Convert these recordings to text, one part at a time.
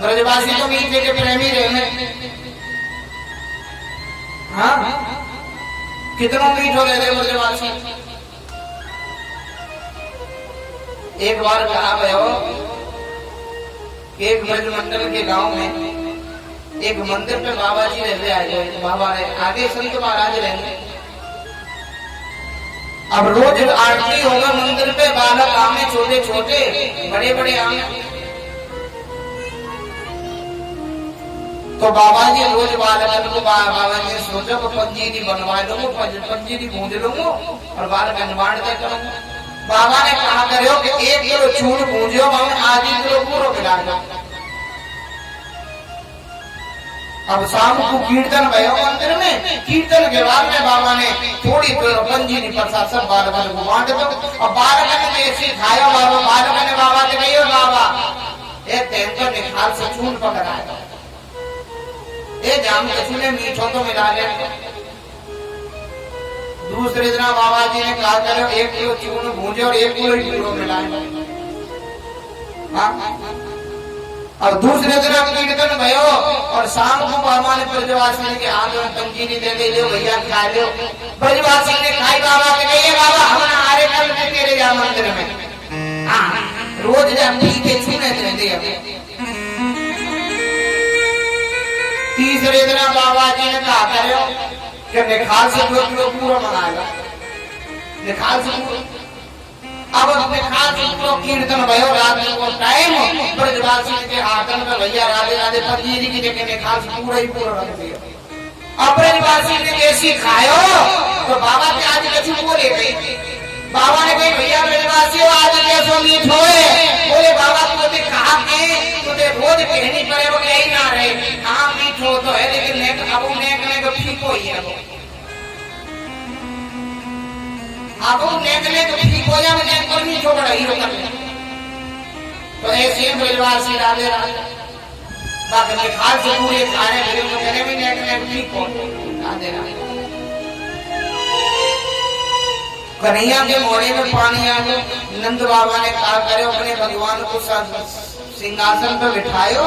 ब्रजवासी तो मीठे के प्रेमी रहे। हाँ, कितना मीठो दे रहे ब्रजवासी। एक बार कहा भयो कि एक ब्रजमंडल के गांव में एक मंदिर पे बाबा जी रहते आए। बाबा ने आगे संत महाराज रहेंगे। अब रोज आरती होगा मंदिर पे, बालक आमे छोटे छोटे, बड़े बड़े आमे। तो बाबा जी रोज बालक को बाबा ने सोचा को पंजीरी बनवा लूंगा, पंजीरी गूंज लूंगा और बालक निर्माण करूंगा। बाबा ने कहा करो कि 1 किलो चूड़ गूंजो, मैं आधी किलो पूरा मिला दो। अब शाम को कीर्तन भयो मंदिर में। कीर्तन के बाद में बाबा ने थोड़ी पंजीरी प्रसाद सब बालक को बांट दो। और बालक ने जैसे खाया बाबा, बालक ने बाबा से कहियो बाबा ये तेंतो निखाल से चूड़ पकड़ाया, ये जाम कछुने मीठो तो मिला ले। दूसरे दिन बाबा जी ने कहा करो 1 किलो चूर्ण भूंजे और 1 किलो चूर्ण मिलाए। और दूसरे दिन कीर्तन भयो और शाम को बाबा ने ब्रजवासी के हाथ में पंजीरी दे दे, लो भैया खा लो। ब्रजवासी ने खाई। बाबा के कहिए बाबा हम आरे कल में तेरे जा मंदिर में। हाँ, रोज जब के छूने दे। तीसरे दिन बाबा जी ने कहा करो कि निखाल से 2 किलो पूरा बनाएगा। निखाल से पूरा। अब निखाल से पूरा कीर्तन भयो। रात को टाइम ब्रजवासी के आंगन में भैया राधे राधे पंजीरी की जगह निखाल से पूरा ही पूरा रख दिया। अब ब्रजवासी ने जैसी खायो तो बाबा के आज कछु बोले गई। बाबा ने कही भैया ब्रजवासी आज कैसो मीठ होए। बोले बाबा तुझे कहा के तुझे रोज कहनी पड़े वो यही ना रहे। हाँ मीठ हो तो है लेकिन नेक अब नेकने को फीको ही है। अब नेकने को ठीक हो जाए, नेक को मीठ हो बड़ा हीरो कर। तो ऐसे ब्रजवासी राधे राधे बाकी निखाल से पूरे खाने फिर तो कहने भी नेकने को ठीक हो राधे राधे। कन्हैया के मोड़े में पानी आ गया। नंद बाबा ने कहा करे अपने भगवान को सिंहासन पे बिठायो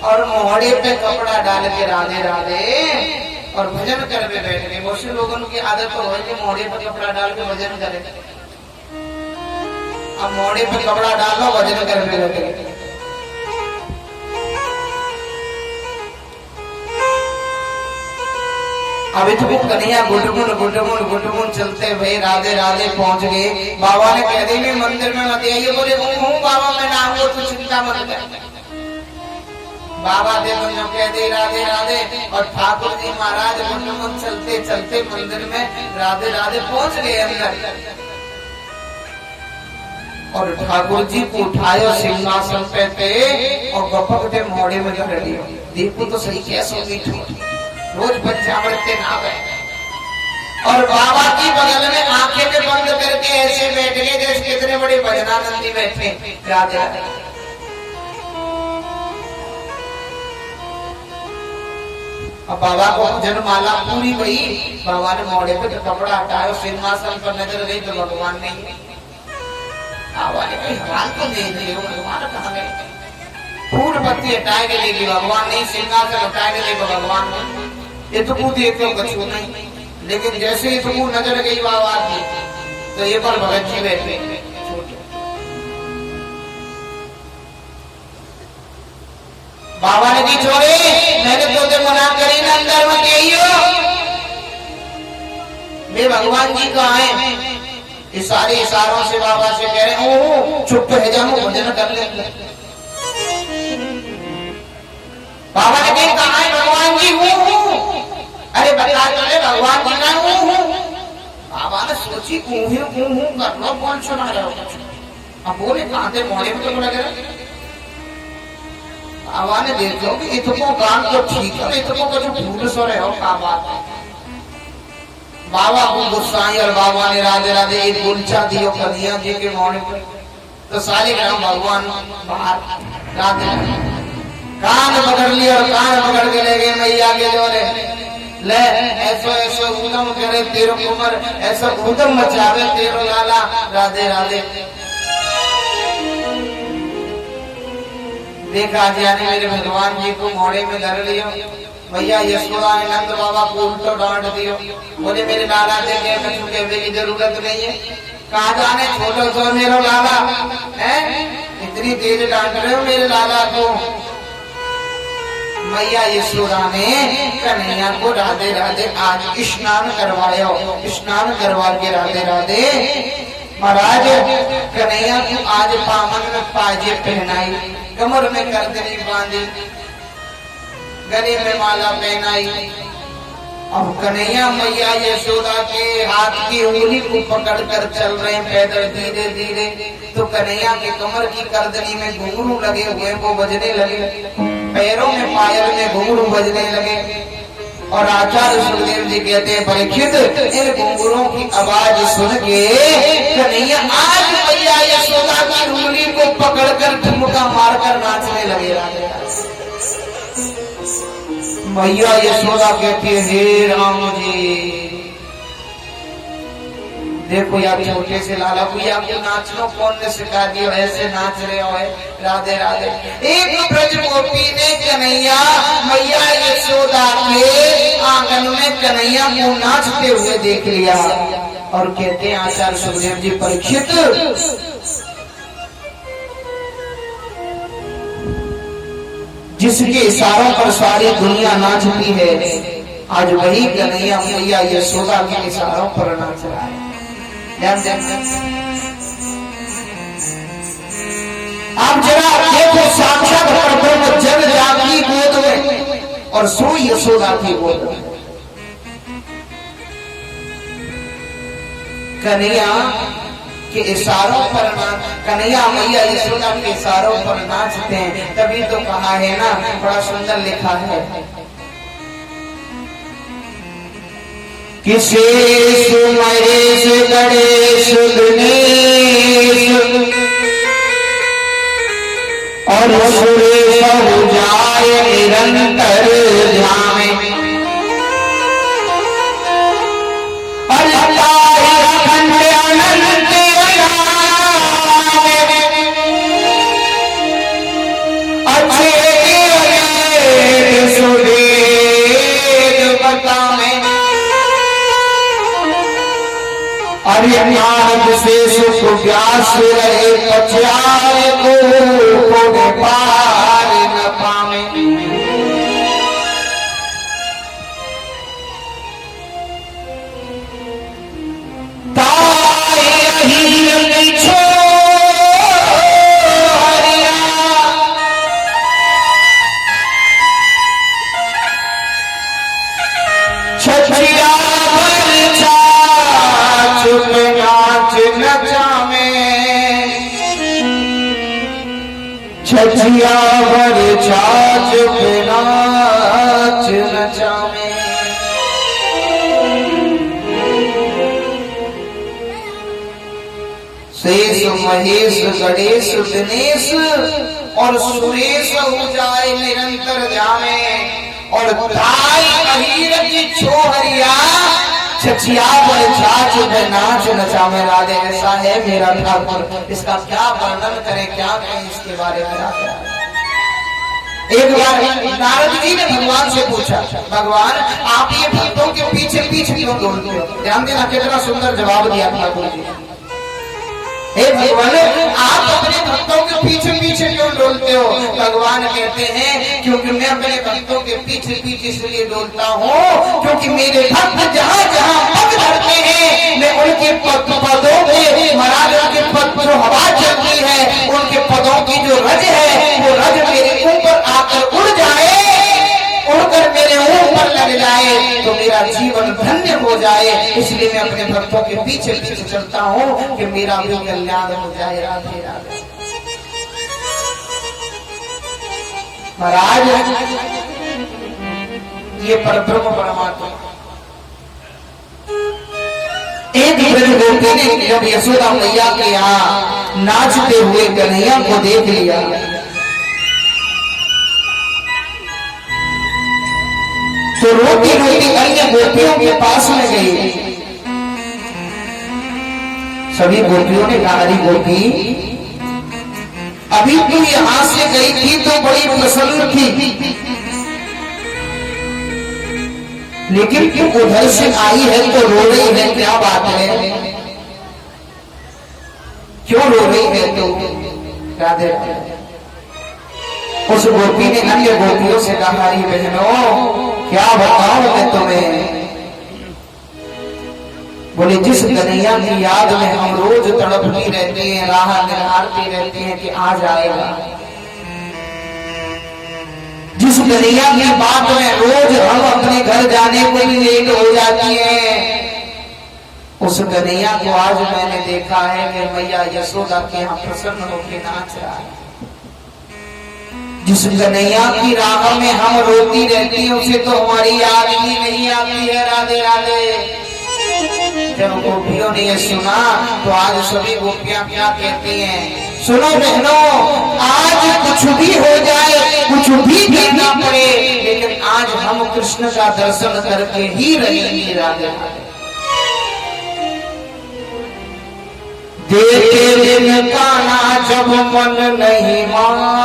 और मोहड़े पे कपड़ा डाल के राधे राधे और भजन करके बैठ गए। बहुत से लोगों की आदत तो है कि मोहड़े पे कपड़ा डाल के भजन करे। अब मोहड़े पे कपड़ा डालो भजन करके बैठे। अभी तो कन्हैया गुटगुन गुटगुन गुटगुन चलते भाई राधे राधे पहुंच गए। बाबा ने कह दी मंदिर में मत आइए। बोले हूँ बाबा मैं ना हूँ तो चिंता मत कर। बाबा दे तो कह दी राधे राधे और ठाकुर जी महाराज गुटगुन चलते चलते मंदिर में राधे राधे पहुंच गए अंदर। और ठाकुर जी को उठायो सिंहासन पे और गपक के मोड़े में कर दिया। देखो तो सही कैसे मीठो रोज पंचामृत ना गए। और बाबा की बगल में आंखें में बंद करके ऐसे बैठ गए जैसे कितने बड़े भजनानंदी बैठे राधे राधे। अब बाबा को जन्माला पूरी हुई। बाबा ने मोड़े पे जो कपड़ा हटाया सिंहासन पर नजर गई तो भगवान नहीं। बाबा ने कोई हाल तो दे दिए भगवान कहाँ गए। फूल पत्ती हटाए के लेगी भगवान नहीं, सिंहासन हटाए के लेगी भगवान नहीं। ये तो खुद एक कछु नहीं। लेकिन जैसे ही तुम नजर गई बाबा की तो ये पर भगत जी बैठे। बाबा ने की छोड़े मैंने तो मना करी ना अंदर मत आइयो। वे भगवान जी कहाँ है। इशारे इशारों से बाबा से कह रहे हो चुप है जाओ भजन कर ले। बाबा ने कहा है भगवान जी हूँ। अरे बता चले भगवान जी ना हूँ। बाबा ने सोची कर लो कौन सुना रहे हो। अब बोले कहा थे मोड़े में तो लगे। बाबा ने देखो कि इतको गान तो ठीक है, इतको कुछ भूल सो रहे हो का बात है। बाबा को गुस्सा आई और बाबा ने राधे राधे एक गुलचा दियो कन्हैया जी के मोड़े पर। तो सारे ग्राम भगवान बाहर राधे कान पकड़ लिया और कान पकड़ के ले गए मैया के जोरे। ले ऐसो ऐसो उदम करे तेरो कुमर, ऐसा उदम मचावे तेरो लाला राधे राधे। देखा जाने मेरे भगवान जी को मोड़े में धर लियो। भैया यशोदा ने नंद बाबा को उल्टो डांट दियो। बोले मेरे लाला देखे कछु कहने की जरूरत नहीं है। कहा जाने छोटो सो मेरा लाला है, इतनी तेज डांट रहे हो मेरे लाला को। मैया यशोदा ने कन्हैया को राधे राधे आज स्नान करवाया। स्नान करवा के राधे राधे महाराज कन्हैया को आज पामन में पाजे पहनाई, कमर में गर्दनी बांधी, गले में माला पहनाई। अब कन्हैया मैया यशोदा के हाथ की उंगली को पकड़कर चल रहे हैं पैदल धीरे धीरे। तो कन्हैया के कमर की गर्दनी में घुंघरू लगे हुए वो बजने लगे, पैरों में पायल में घुंघरू बजने लगे। और आचार्य सुखदेव जी कहते हैं परीक्षित इन घुंघरूओं की आवाज सुन के कन्हैया आज मैया यशोदा की उंगली को पकड़कर ठुमका मारकर नाचने लगे। मैया यशोदा कहती है हे राम जी देखो यार छोटे से लाला को आपको नाचना कौन ने सिखा दिया, ऐसे नाच रहे हो राधे राधे। एक ब्रज गोपी ने कन्हैया मैया यशोदा के आंगन में कन्हैया को नाचते हुए देख लिया। और कहते हैं आचार्य सुखदेव जी परीक्षित जिसके इशारों पर सारी दुनिया नाचती है आज वही कन्हैया मैया यशोदा के इशारों पर नाच रहा है। आप जरा देखो साक्षात परब्रह्म जग जागी गोद में और सो यशोदा की गोद में कन्हैया के इशारों पर कन्हैया मैया यशोदा के इशारों पर नाचते हैं। तभी तो कहा है ना, बड़ा सुंदर लिखा है कि शेष महेश गणेश गणेश और सुरेश हो जाए निरंतर ध्यान नारद से सुख व्यास रहे पचाए को पार न पावे। छछिया भर छाछ नाच नचावे। शेष महेश गणेश दिनेश और सुरेश हो जाए निरंतर जावे। और ताई अहीर की छोहरिया छछिया पर छाछ नाच नचावे। राधे ऐसा है मेरा ठाकुर, इसका क्या वर्णन करें क्या कहें इसके बारे में। एक बार नारद जी ने भगवान से पूछा भगवान आप ये भक्तों के पीछे पीछे क्यों दौड़ते हो। ध्यान देना कितना सुंदर जवाब दिया ठाकुर जी। हे भगवान आप अपने भक्तों के पीछे पीछे क्यों डोलते हो। भगवान कहते हैं क्योंकि मैं अपने भक्तों के पीछे पीछे इसलिए डोलता हूँ क्योंकि मेरे भक्त जहाँ जहाँ पग धरते हैं मैं उनके पदों के महाराज के पद जो हवा चलती है उनके पदों की जो रज है वो रज मेरे ऊपर आकर उड़ जाए, उड़कर मेरे ऊपर लग जाए तो मेरा जीवन धन्य हो जाए। इसलिए मैं अपने भक्तों के पीछे पीछे चलता हूँ कि मेरा भी कल्याण हो जाए। राधे राधे। महाराज ये परब्रह्म परमात्मा एक ब्रज गोपी ने जब यशोदा मैया के यहाँ नाचते हुए कन्हैया को देख लिया तो रोती रोती अन्य गोपियों के पास में गई। सभी गोपियों ने कहा अरे गोपी अभी तू यहां से गई थी तो बड़ी प्रसन्न थी, लेकिन तू उधर से आई है तो रो रही है, क्या बात है? क्यों रो रही है तू? राधे उस गोपी ने अन्य गोपियों से कहा, हरी बहनों क्या बताऊं मैं तुम्हें। बोले जिस कन्हैया की याद में हम रोज तड़पती रहती हैं, राह निहारती रहती हैं कि आ जाएगा, जिस कन्हैया की बात में रोज हम अपने घर जाने को भी लेट हो जाती है, उस कन्हैया को आज मैंने देखा है कि मैया यशोदा के यहाँ प्रसन्न होकर नाच रहा है। जिस कन्हैया की राह में हम रोती रहती हैं उसे तो हमारी याद ही नहीं आती है। राधे राधे। जब गोपियों ने ये सुना तो आज सभी गोपियां क्या कहती हैं, सुनो बहनों, आज कुछ भी हो जाए, कुछ भी करना पड़े, लेकिन आज हम कृष्ण का दर्शन करके ही रहेंगे। राधे राधे। देखे दिन काना जब मन नहीं माना,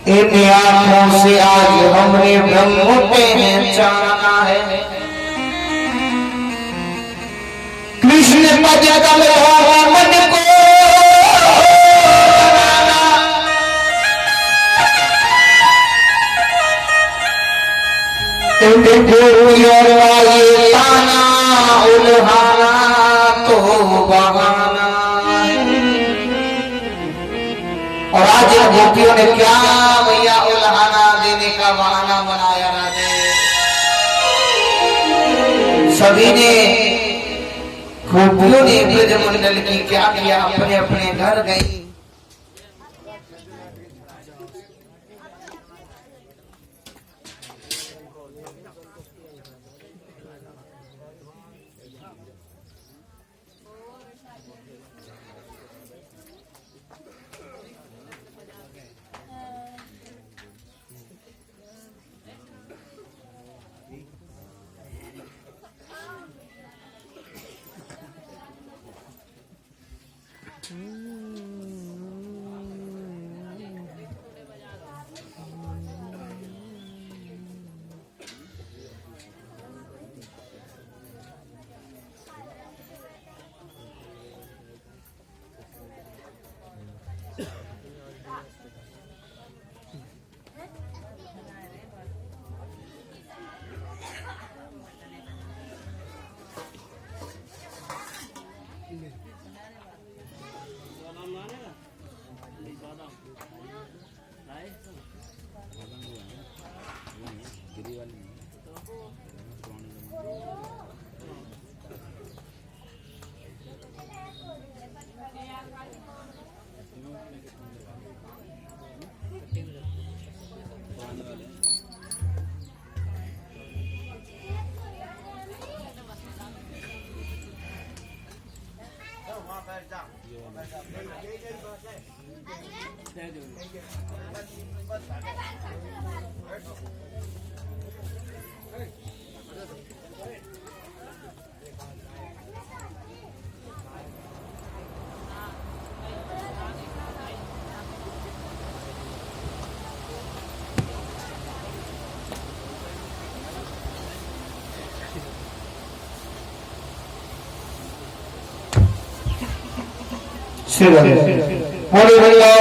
इन आंखों से आज हमने ब्रह्म पहचाना है। कृष्ण पद कमल मन को बनाना, इनको ये ताना उल्हाना तो बहाना। और आज इन गोपियों ने क्या भैया उल्हाना देने का बहाना बनाया। राधे। सभी ने गोपियों ने ब्रजमंडल की क्या किया, अपने अपने घर गई। बोले भैया